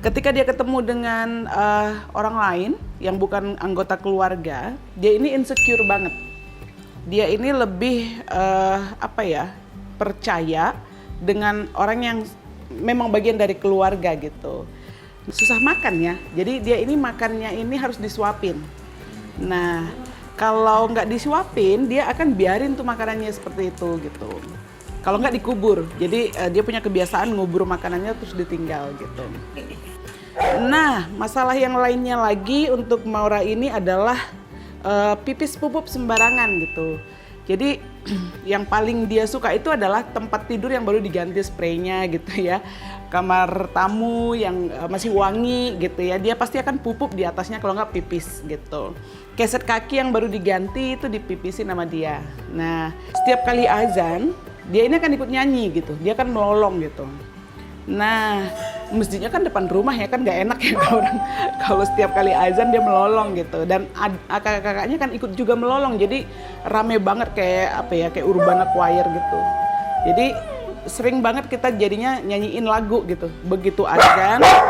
Ketika dia ketemu dengan orang lain yang bukan anggota keluarga, dia ini insecure banget. Dia ini lebih percaya dengan orang yang memang bagian dari keluarga gitu. Susah makan ya, jadi dia ini makannya ini harus disuapin. Nah, kalau nggak disuapin, dia akan biarin tuh makanannya seperti itu gitu. Kalau nggak dikubur, jadi dia punya kebiasaan ngubur makanannya terus ditinggal gitu. Nah, masalah yang lainnya lagi untuk Maura ini adalah pipis pupuk sembarangan gitu. Jadi yang paling dia suka itu adalah tempat tidur yang baru diganti spraynya gitu ya. Kamar tamu yang masih wangi gitu ya, dia pasti akan pupuk di atasnya kalau nggak pipis gitu. Keset kaki yang baru diganti itu dipipisin sama dia. Nah, setiap kali azan, dia ini akan ikut nyanyi gitu, dia akan melolong gitu. Nah, masjidnya kan depan rumah ya, kan nggak enak ya kalau setiap kali azan dia melolong gitu. Dan kakak-kakaknya kan ikut juga melolong, jadi rame banget kayak urban choir gitu. Jadi sering banget kita jadinya nyanyiin lagu gitu. Begitu azan. Nah,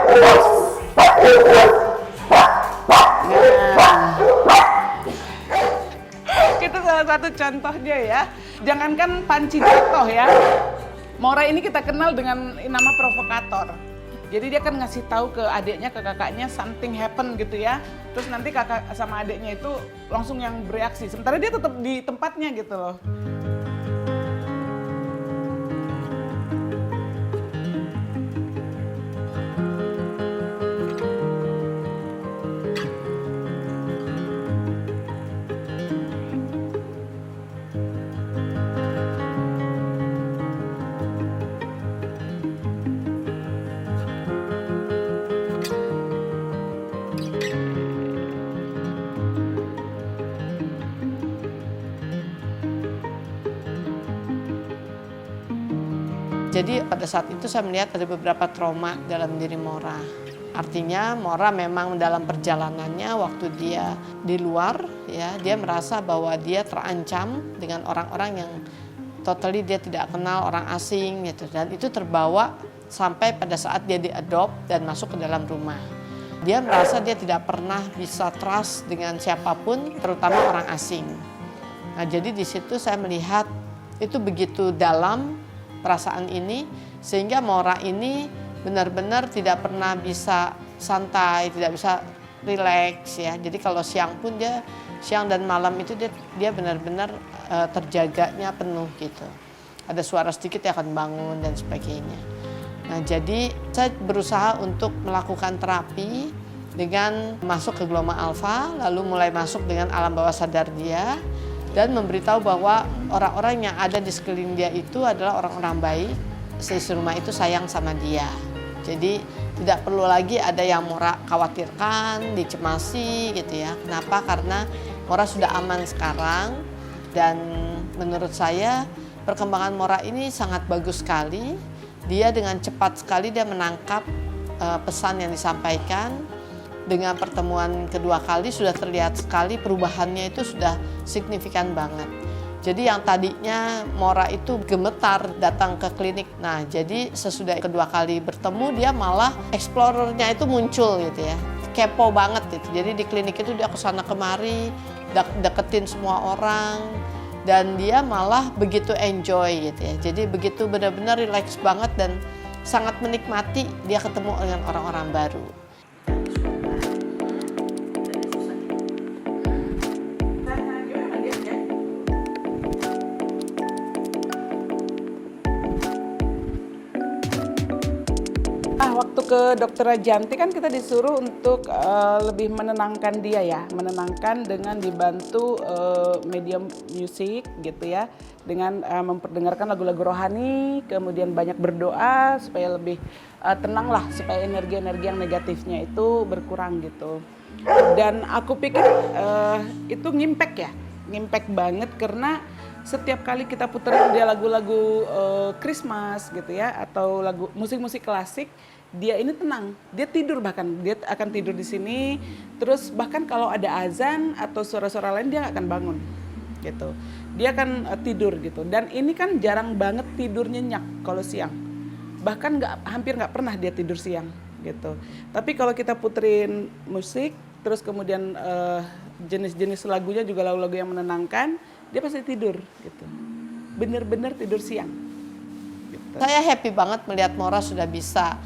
itu salah satu contohnya ya. Jangankan panci jatuh ya. Maura ini kita kenal dengan nama provokator. Jadi dia kan ngasih tahu ke adiknya, ke kakaknya something happen gitu ya. Terus nanti kakak sama adiknya itu langsung yang bereaksi. Sementara dia tetap di tempatnya gitu loh. Jadi pada saat itu saya melihat ada beberapa trauma dalam diri Maura. Artinya Maura memang dalam perjalanannya waktu dia di luar ya, dia merasa bahwa dia terancam dengan orang-orang yang totally dia tidak kenal, orang asing gitu. Dan itu terbawa sampai pada saat dia diadopt dan masuk ke dalam rumah. Dia merasa dia tidak pernah bisa trust dengan siapapun, terutama orang asing. Nah, jadi di situ saya melihat itu begitu dalam perasaan ini, sehingga Maura ini benar-benar tidak pernah bisa santai, tidak bisa rileks ya. Jadi kalau siang pun dia, siang dan malam itu dia benar-benar terjaganya penuh gitu. Ada suara sedikit dia akan bangun dan sebagainya. Nah, jadi saya berusaha untuk melakukan terapi dengan masuk ke gelombang alfa, lalu mulai masuk dengan alam bawah sadar dia, dan memberitahu bahwa orang-orang yang ada di sekeliling dia itu adalah orang-orang baik. Seisi rumah itu sayang sama dia. Jadi tidak perlu lagi ada yang Maura khawatirkan, dicemasi gitu ya. Kenapa? Karena Maura sudah aman sekarang. Dan menurut saya perkembangan Maura ini sangat bagus sekali. Dia dengan cepat sekali dia menangkap pesan yang disampaikan. Dengan pertemuan kedua kali sudah terlihat sekali perubahannya itu sudah signifikan banget. Jadi yang tadinya Maura itu gemetar datang ke klinik. Nah, jadi sesudah kedua kali bertemu dia malah explorernya itu muncul gitu ya. Kepo banget gitu. Jadi di klinik itu dia kesana kemari, deketin semua orang. Dan dia malah begitu enjoy gitu ya. Jadi begitu benar-benar relax banget dan sangat menikmati dia ketemu dengan orang-orang baru. Waktu ke Dokter Rajanti kan kita disuruh untuk lebih menenangkan dia ya, menenangkan dengan dibantu medium musik gitu ya, dengan memperdengarkan lagu-lagu rohani, kemudian banyak berdoa supaya lebih tenang lah, supaya energi-energi yang negatifnya itu berkurang gitu. Dan aku pikir itu ngimpact banget karena setiap kali kita puterin dia lagu-lagu Christmas gitu ya, atau lagu musik-musik klasik, dia ini tenang, dia tidur, bahkan dia akan tidur di sini. Terus bahkan kalau ada azan atau suara-suara lain dia akan bangun gitu, dia akan tidur gitu. Dan ini kan jarang banget tidur nyenyak kalau siang, bahkan hampir nggak pernah dia tidur siang gitu. Tapi kalau kita puterin musik, terus kemudian jenis-jenis lagunya juga lagu-lagu yang menenangkan, dia pasti tidur gitu. Bener-bener tidur siang. Gitu. Saya happy banget melihat Mora sudah bisa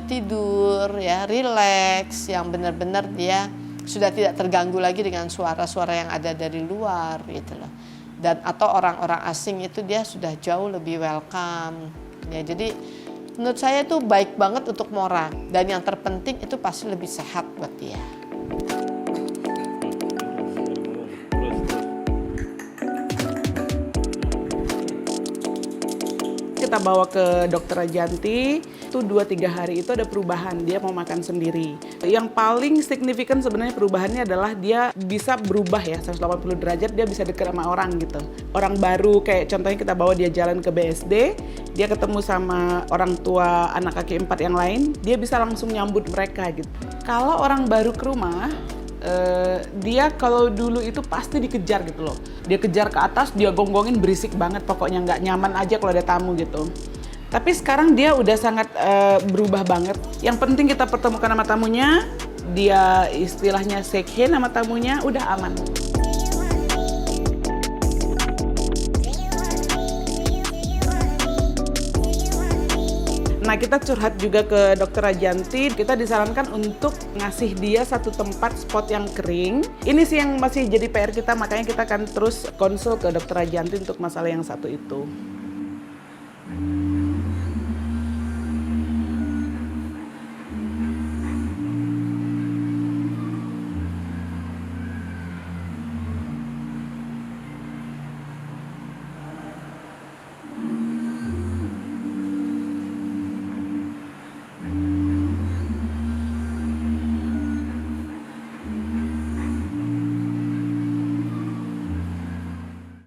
tidur, ya, rileks, yang benar-benar dia sudah tidak terganggu lagi dengan suara-suara yang ada dari luar gitu loh. Dan atau orang-orang asing itu dia sudah jauh lebih welcome. Ya, jadi menurut saya itu baik banget untuk Mora, dan yang terpenting itu pasti lebih sehat buat dia. Kita bawa ke dokter Rajanti, itu 2-3 hari itu ada perubahan, dia mau makan sendiri. Yang paling signifikan sebenarnya perubahannya adalah dia bisa berubah ya, 180 derajat, dia bisa dekat sama orang gitu. Orang baru, kayak contohnya kita bawa dia jalan ke BSD, dia ketemu sama orang tua anak kaki 4 yang lain, dia bisa langsung nyambut mereka gitu. Kalau orang baru ke rumah, dia kalau dulu itu pasti dikejar gitu loh. Dia kejar ke atas, dia gonggongin berisik banget, pokoknya nggak nyaman aja kalau ada tamu gitu. Tapi sekarang dia udah sangat berubah banget. Yang penting kita pertemukan sama tamunya, dia istilahnya shake hand sama tamunya, udah aman. Nah, kita curhat juga ke dokter Rajanti, kita disarankan untuk ngasih dia satu tempat spot yang kering. Ini sih yang masih jadi PR kita, makanya kita akan terus konsul ke dokter Rajanti untuk masalah yang satu itu.